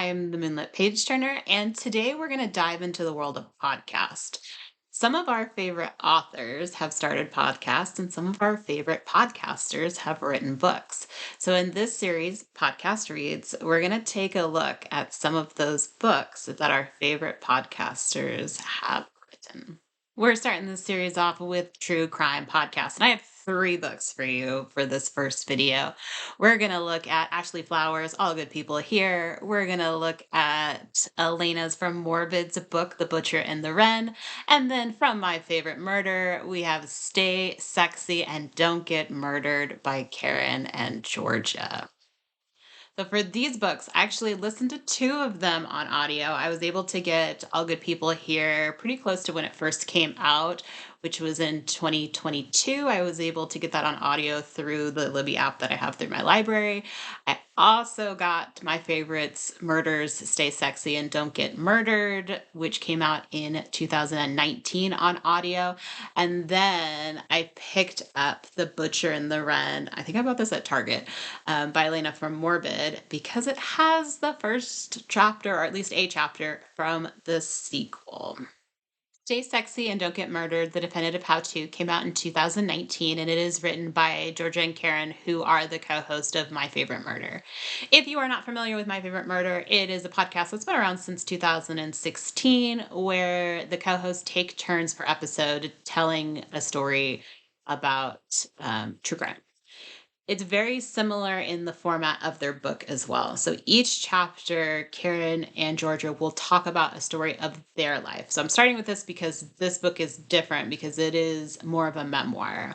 I'm the Moonlit Page Turner, and today we're going to dive into the world of podcast. Some of our favorite authors have started podcasts, and some of our favorite podcasters have written books. So, in this series, Podcast Reads, we're going to take a look at some of those books that our favorite podcasters have written. We're starting this series off with True Crime Podcast, and I have three books for you for this first video. We're going to look at Ashley Flowers, All Good People Here. We're going to look at Elena's from Morbid's book, The Butcher and the Wren. And then from My Favorite Murder, we have Stay Sexy and Don't Get Murdered by Karen and Georgia. So for these books, I actually listened to two of them on audio. I was able to get All Good People Here pretty close to when it first came out, which was in 2022. I was able to get that on audio through the Libby app that I have through my library. I also got My Favorites Murders, Stay Sexy and Don't Get Murdered, which came out in 2019 on audio. And then I picked up The Butcher and the Wren. I think I bought this at Target by Elena from Morbid because it has the first chapter, or at least a chapter, from the sequel. Stay Sexy and Don't Get Murdered, The Definitive How To, came out in 2019, and it is written by Georgia and Karen, who are the co-host of My Favorite Murder. If you are not familiar with My Favorite Murder, it is a podcast that's been around since 2016, where the co-hosts take turns per episode telling a story about true crime. It's very similar in the format of their book as well. So each chapter, Karen and Georgia will talk about a story of their life. So I'm starting with this because this book is different because it is more of a memoir.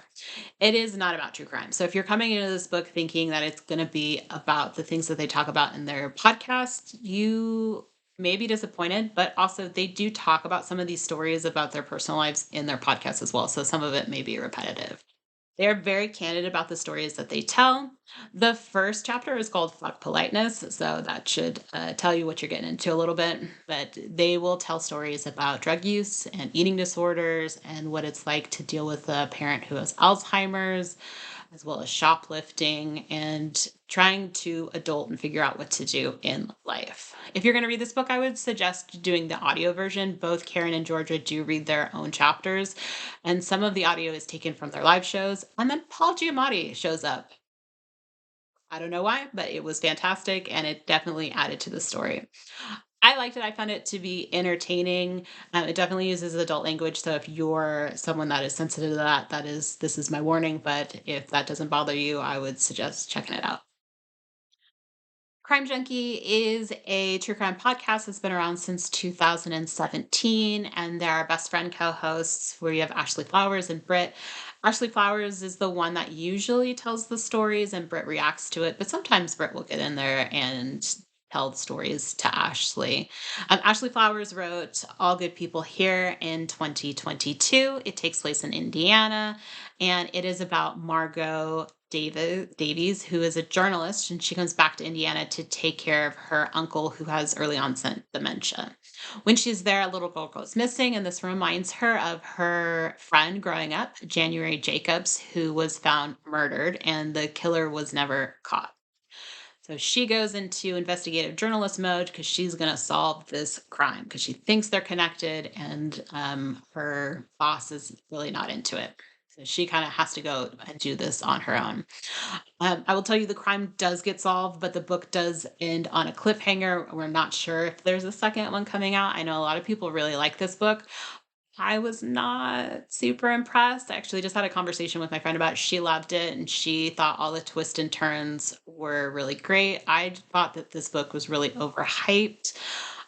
It is not about true crime. So if you're coming into this book thinking that it's going to be about the things that they talk about in their podcast, you may be disappointed, but also they do talk about some of these stories about their personal lives in their podcast as well. So some of it may be repetitive. They're very candid about the stories that they tell. The first chapter is called Fuck Politeness, so that should tell you what you're getting into a little bit. But they will tell stories about drug use and eating disorders and what it's like to deal with a parent who has Alzheimer's, as well as shoplifting and trying to adult and figure out what to do in life. If you're going to read this book, I would suggest doing the audio version. Both Karen and Georgia do read their own chapters, and some of the audio is taken from their live shows. And then Paul Giamatti shows up. I don't know why, but it was fantastic and it definitely added to the story. I liked it. I found it to be entertaining. It definitely uses adult language. So if you're someone that is sensitive to that, this is my warning. But if that doesn't bother you, I would suggest checking it out. Crime Junkie is a true crime podcast that's been around since 2017, and they're our best friend co-hosts where you have Ashley Flowers and Britt. Ashley Flowers is the one that usually tells the stories and Britt reacts to it, but sometimes Britt will get in there and tell the stories to Ashley. Ashley Flowers wrote All Good People Here in 2022. It takes place in Indiana, and it is about Margot Davies, who is a journalist, and she comes back to Indiana to take care of her uncle who has early onset dementia. When she's there, a little girl goes missing, and this reminds her of her friend growing up, January Jacobs, who was found murdered, and the killer was never caught. So she goes into investigative journalist mode because she's going to solve this crime because she thinks they're connected, and her boss is really not into it. So she kind of has to go and do this on her own. I will tell you the crime does get solved, but the book does end on a cliffhanger. We're not sure if there's a second one coming out. I know a lot of people really like this book. I was not super impressed. I actually just had a conversation with my friend about it. She loved it and she thought all the twists and turns were really great. I thought that this book was really overhyped.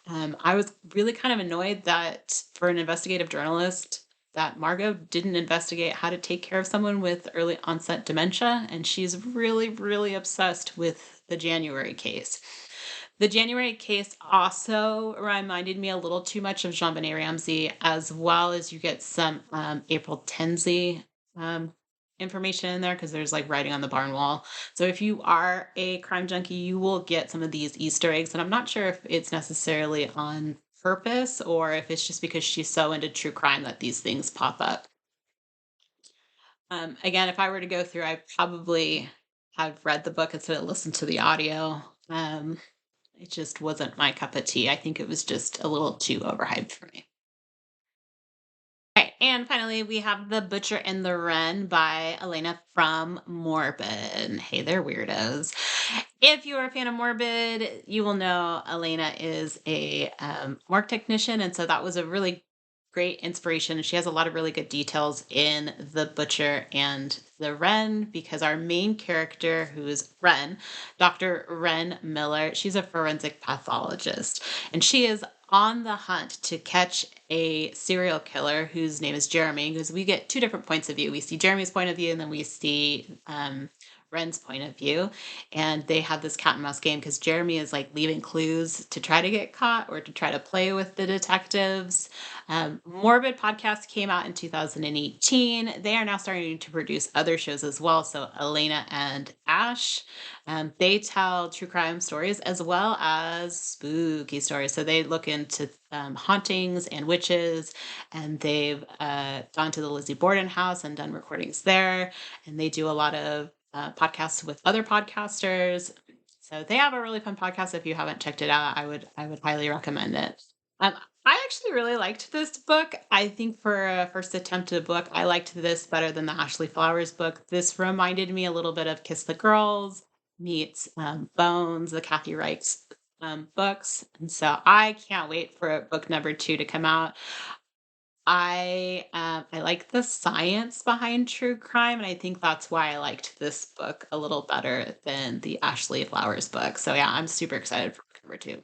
I was really kind of annoyed that for an investigative journalist, that Margot didn't investigate how to take care of someone with early onset dementia, and she's really, really obsessed with the January case. The January case also reminded me a little too much of JonBenet Ramsey, as well as you get some April Tenzi information in there because there's like writing on the barn wall. So if you are a crime junkie, you will get some of these Easter eggs, and I'm not sure if it's necessarily on purpose or if it's just because she's so into true crime that these things pop up. Again, if I were to go through, I probably have read the book instead of listened to the audio. It just wasn't my cup of tea. I think it was just a little too overhyped for me. Right, and finally, we have The Butcher and the Wren by Elena from Morbid. Hey there, weirdos. If you are a fan of Morbid, you will know Elena is a morgue technician, and so that was a really great inspiration. She has a lot of really good details in The Butcher and the Wren because our main character, who is Wren, Dr. Wren Miller, she's a forensic pathologist, and she is on the hunt to catch a serial killer whose name is Jeremy, because we get two different points of view. We see Jeremy's point of view, and then we see Ren's point of view. And they have this cat and mouse game because Jeremy is like leaving clues to try to get caught or to try to play with the detectives. Morbid podcast came out in 2018. They are now starting to produce other shows as well. So Elena and Ash, they tell true crime stories as well as spooky stories. So they look into hauntings and witches, and they've gone to the Lizzie Borden house and done recordings there. And they do a lot of podcasts with other podcasters. So they have a really fun podcast. If you haven't checked it out, I would highly recommend it. Um, I actually really liked this book. I think for a first attempt at a book, I liked this better than the Ashley Flowers book. This reminded me a little bit of Kiss the Girls meets Bones, the Kathy Reichs books. And so I can't wait for book number two to come out. I like the science behind true crime, and I think that's why I liked this book a little better than the Ashley Flowers book. So yeah, I'm super excited for book number two.